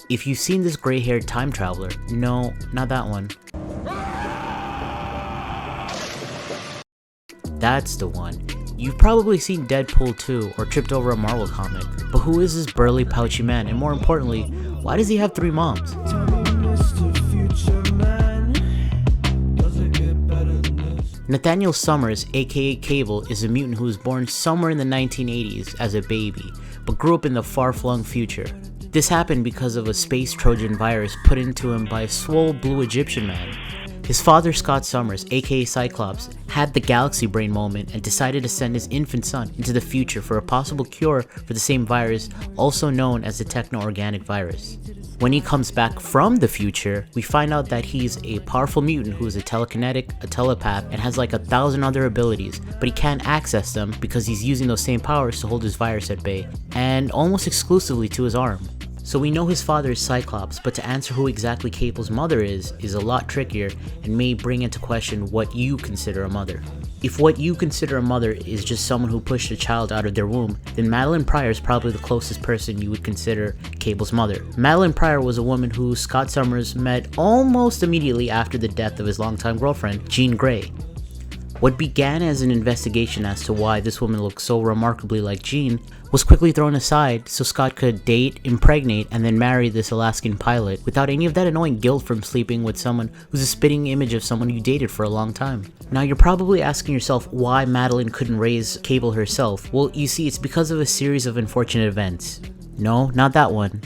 If you've seen this gray-haired time traveler, no, not that one. That's the one. You've probably seen Deadpool 2 or tripped over a Marvel comic, but who is this burly, pouchy man, and more importantly, why does he have 3 moms? Nathaniel Summers, aka Cable, is a mutant who was born somewhere in the 1980s as a baby, but grew up in the far-flung future. This happened because of a space Trojan virus put into him by a swole blue Egyptian man. His father, Scott Summers, aka Cyclops, had the galaxy brain moment and decided to send his infant son into the future for a possible cure for the same virus, also known as the techno-organic virus. When he comes back from the future, we find out that he's a powerful mutant who is a telekinetic, a telepath, and has like 1,000 other abilities, but he can't access them because he's using those same powers to hold his virus at bay, and almost exclusively to his arm. So we know his father is Cyclops, but to answer who exactly Cable's mother is a lot trickier and may bring into question what you consider a mother. If what you consider a mother is just someone who pushed a child out of their womb, then Madeline Pryor is probably the closest person you would consider Cable's mother. Madeline Pryor was a woman who Scott Summers met almost immediately after the death of his longtime girlfriend, Jean Grey. What began as an investigation as to why this woman looked so remarkably like Jean was quickly thrown aside so Scott could date, impregnate, and then marry this Alaskan pilot without any of that annoying guilt from sleeping with someone who's a spitting image of someone you dated for a long time. Now you're probably asking yourself why Madeline couldn't raise Cable herself. Well, you see, it's because of a series of unfortunate events. No, not that one.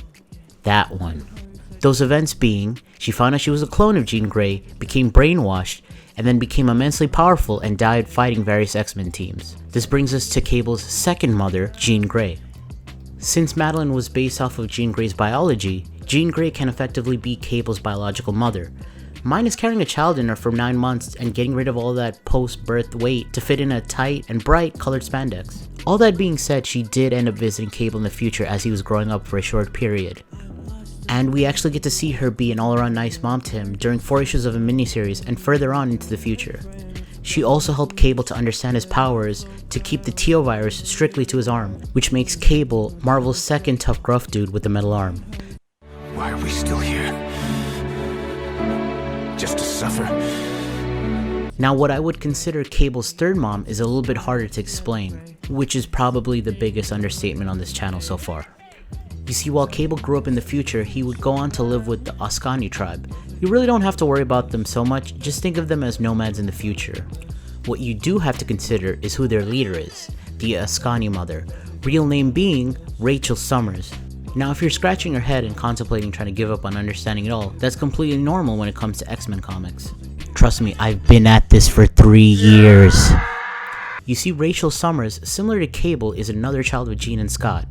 That one. Those events being, she found out she was a clone of Jean Grey, became brainwashed, and then became immensely powerful and died fighting various X-Men teams. This brings us to Cable's second mother, Jean Grey. Since Madeline was based off of Jean Grey's biology, Jean Grey can effectively be Cable's biological mother. Minus carrying a child in her for 9 months and getting rid of all that post-birth weight to fit in a tight and bright colored spandex. All that being said, she did end up visiting Cable in the future as he was growing up for a short period. And we actually get to see her be an all-around nice mom to him during 4 issues of a miniseries and further on into the future. She also helped Cable to understand his powers to keep the TO virus strictly to his arm, which makes Cable Marvel's second tough gruff dude with the metal arm. Why are we still here? Just to suffer? Now what I would consider Cable's third mom is a little bit harder to explain, which is probably the biggest understatement on this channel so far. You see, while Cable grew up in the future, he would go on to live with the Oskani tribe. You really don't have to worry about them so much, just think of them as nomads in the future. What you do have to consider is who their leader is, the Oskani mother, real name being Rachel Summers. Now if you're scratching your head and contemplating trying to give up on understanding it all, that's completely normal when it comes to X-Men comics. Trust me, I've been at this for 3 years. You see, Rachel Summers, similar to Cable, is another child of Jean and Scott.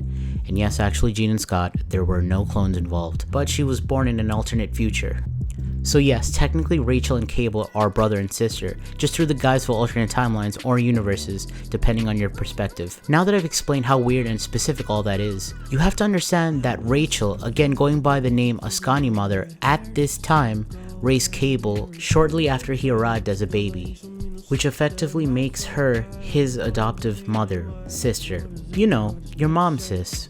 And yes, actually Jean and Scott, there were no clones involved, but she was born in an alternate future. So yes, technically Rachel and Cable are brother and sister, just through the guise of alternate timelines or universes, depending on your perspective. Now that I've explained how weird and specific all that is, you have to understand that Rachel, again going by the name Oskani mother, at this time raised Cable shortly after he arrived as a baby, which effectively makes her his adoptive mother, sister. You know, your mom, sis.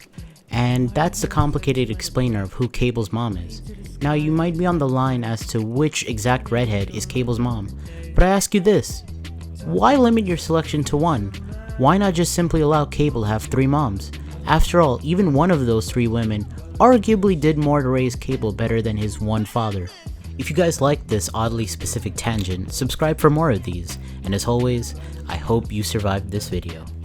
And that's the complicated explainer of who Cable's mom is. Now you might be on the line as to which exact redhead is Cable's mom, but I ask you this, why limit your selection to one? Why not just simply allow Cable to have 3 moms? After all, even one of those 3 women arguably did more to raise Cable better than his one father. If you guys like this oddly specific tangent, subscribe for more of these, and as always, I hope you survived this video.